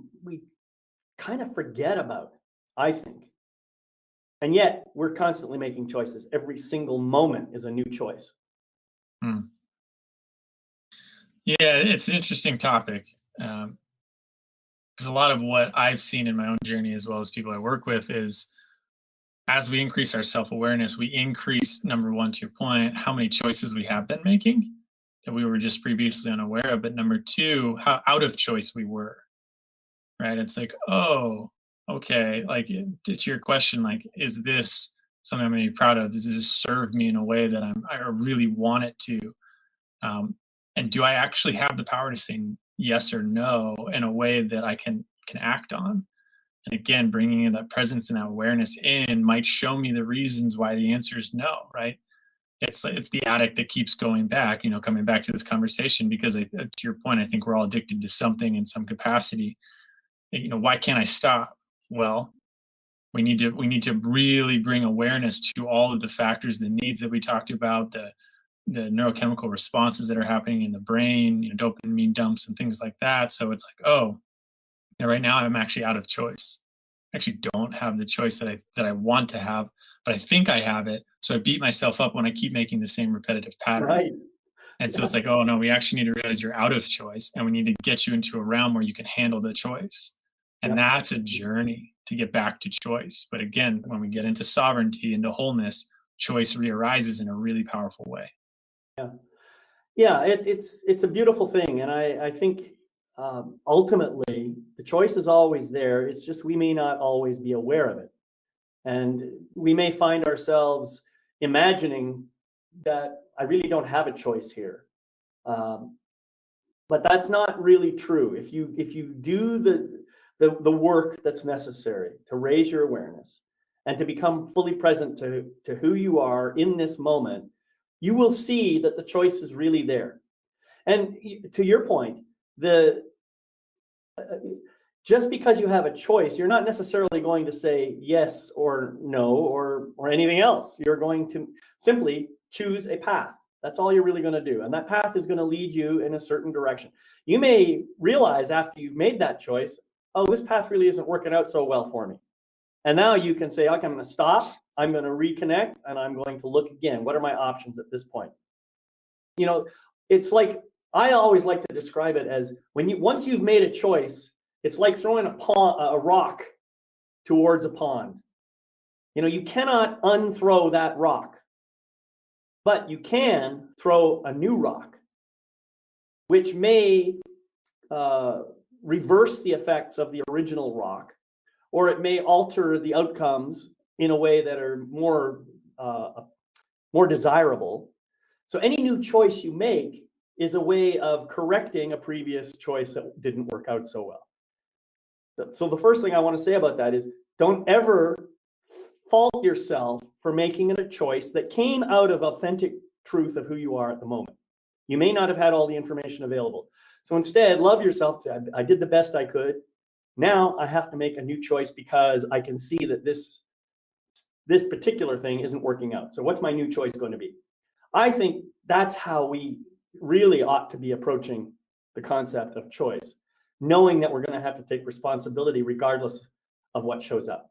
A: kind of forget about, I think. And yet we're constantly making choices. Every single moment is a new choice.
B: Yeah, it's an interesting topic. Because a lot of what I've seen in my own journey, as well as people I work with, is as we increase our self awareness, we increase, number one, to your point, how many choices we have been making that we were just previously unaware of. But number two, how out of choice we were, right? It's like, oh, okay. Like, to your question, like, is this something I'm going to be proud of? Does this serve me in a way that I really want it to? Um, and do I actually have the power to say yes or no in a way that I can act on? And again, bringing in that presence and that awareness in might show me the reasons why the answer is no, right? It's the addict that keeps going back, coming back to this conversation because to your point, I think we're all addicted to something in some capacity. Why can't I stop? Well, we need to really bring awareness to all of the factors, the needs that we talked about, the neurochemical responses that are happening in the brain, dopamine dumps and things like that. So it's like, oh, right now I'm actually out of choice. I actually don't have the choice that I want to have, but I think I have it. So I beat myself up when I keep making the same repetitive pattern.
A: Right.
B: And so
A: Yeah.
B: it's like, oh no, we actually need to realize you're out of choice and we need to get you into a realm where you can handle the choice. And
A: Yep.
B: that's a journey to get back to choice. But again, when we get into sovereignty, into wholeness, choice re-arises in a really powerful way.
A: Yeah. Yeah, it's a beautiful thing, and I think ultimately the choice is always there. It's just we may not always be aware of it, and we may find ourselves imagining that I really don't have a choice here. Um, but that's not really true. If you do the work that's necessary to raise your awareness and to become fully present to who you are in this moment, you will see that the choice is really there. And to your point, the just because you have a choice, you're not necessarily going to say yes or no or anything else. You're going to simply choose a path. That's all you're really going to do. And that path is going to lead you in a certain direction. You may realize after you've made that choice, oh, this path really isn't working out so well for me. And now you can say, okay, I'm going to stop, I'm going to reconnect, and I'm going to look again. What are my options at this point? You know, it's like I always like to describe it as once you've made a choice, it's like throwing a rock towards a pond. You cannot unthrow that rock, but you can throw a new rock, which may uh, reverse the effects of the original rock, or it may alter the outcomes in a way that are more desirable. So any new choice you make is a way of correcting a previous choice that didn't work out so well. So the first thing I want to say about that is don't ever fault yourself for making a choice that came out of authentic truth of who you are at the moment. You may not have had all the information available. So instead, love yourself. Say, I did the best I could. Now I have to make a new choice because I can see that this particular thing isn't working out. So what's my new choice going to be? I think that's how we really ought to be approaching the concept of choice, knowing that we're going to have to take responsibility regardless of what shows up.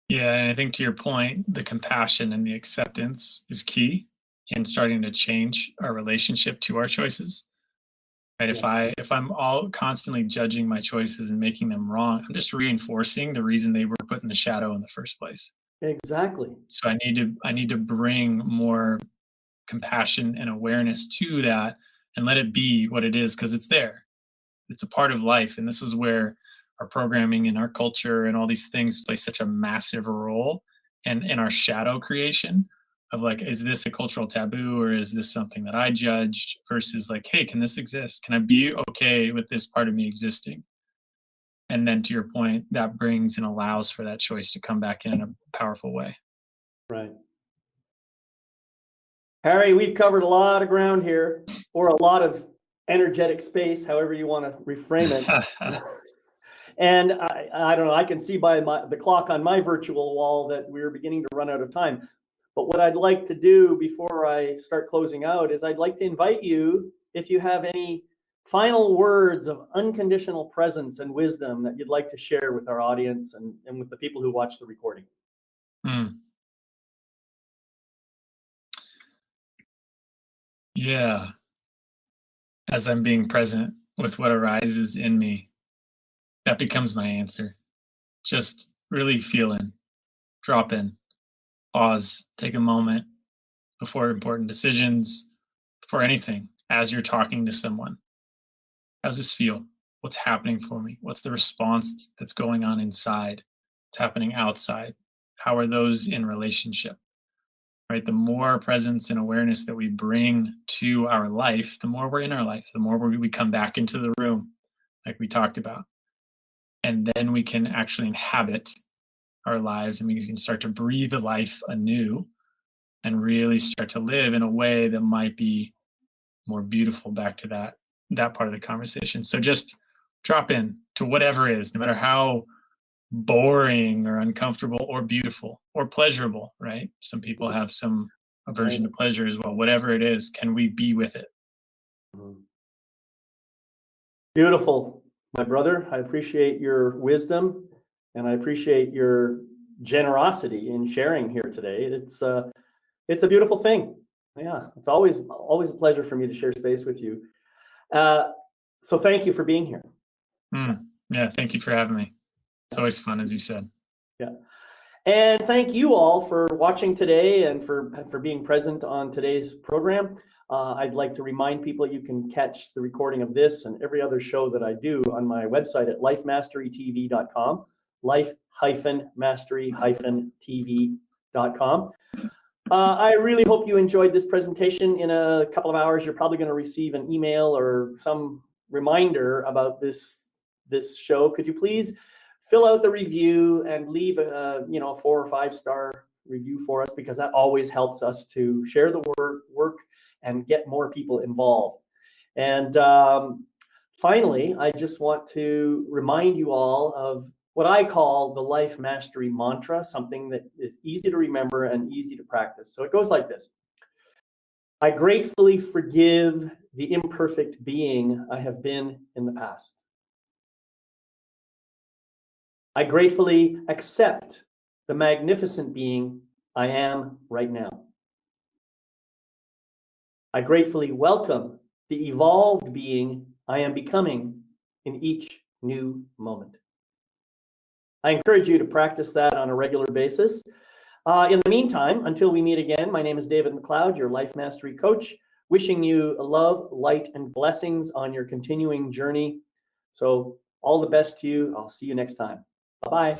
B: Yeah, and I think to your point, the compassion and the acceptance is key in starting to change our relationship to our choices. Right? If
A: Yes,
B: I'm all constantly judging my choices and making them wrong, I'm just reinforcing the reason they were put in the shadow in the first place.
A: exactly.
B: So I need to bring more compassion and awareness to that and let it be what it is because it's there. It's a part of life. And this is where our programming and our culture and all these things play such a massive role and in our shadow creation of like, is this a cultural taboo or is this something that I judged versus like, hey, can this exist? Can I be okay with this part of me existing? And then to your point, that brings and allows for that choice to come back in a powerful way.
A: Right. Harry, we've covered a lot of ground here, or a lot of energetic space, however you want to reframe it. And I don't know, I can see by the clock on my virtual wall that we're beginning to run out of time. But what I'd like to do before I start closing out is I'd like to invite you, if you have any final words of unconditional presence and wisdom that you'd like to share with our audience and with the people who watch the recording.
B: Mm, yeah. as I'm being present with what arises in me, that becomes my answer. Just really feel in, drop in, pause, take a moment before important decisions, for anything, as you're talking to someone. How's this feel? What's happening for me? What's the response that's going on inside? What's happening outside? How are those in relationship? Right? The more presence and awareness that we bring to our life, the more we're in our life, the more we come back into the room, like we talked about. And then we can actually inhabit our lives, and we can start to breathe a life anew and really start to live in a way that might be more beautiful. Back to that part of the conversation. So just drop in to whatever is, no matter how boring or uncomfortable or beautiful or pleasurable, right? Some people have some aversion to pleasure as well. Whatever it is, can we be with it?
A: Beautiful, my brother. I appreciate your wisdom, and I appreciate your generosity in sharing here today. It's a beautiful thing. Yeah, it's always a pleasure for me to share space with you. So thank you for being here.
B: Yeah, thank you for having me. It's always fun, as you said.
A: Yeah. And thank you all for watching today and for being present on today's program. I'd like to remind people you can catch the recording of this and every other show that I do on my website at lifemasterytv.com, life-mastery-tv.com. I really hope you enjoyed this presentation. In a couple of hours, you're probably going to receive an email or some reminder about this show. Could you please fill out the review and leave a 4 or 5 star review for us, because that always helps us to share the work and get more people involved. And finally, I just want to remind you all of what I call the life mastery mantra, something that is easy to remember and easy to practice. So it goes like this: I gratefully forgive the imperfect being I have been in the past. I gratefully accept the magnificent being I am right now. I gratefully welcome the evolved being I am becoming in each new moment. I encourage you to practice that on a regular basis. In the meantime, until we meet again, my name is David McLeod, your Life Mastery Coach, wishing you love, light, and blessings on your continuing journey. So all the best to you. I'll see you next time. Bye-bye.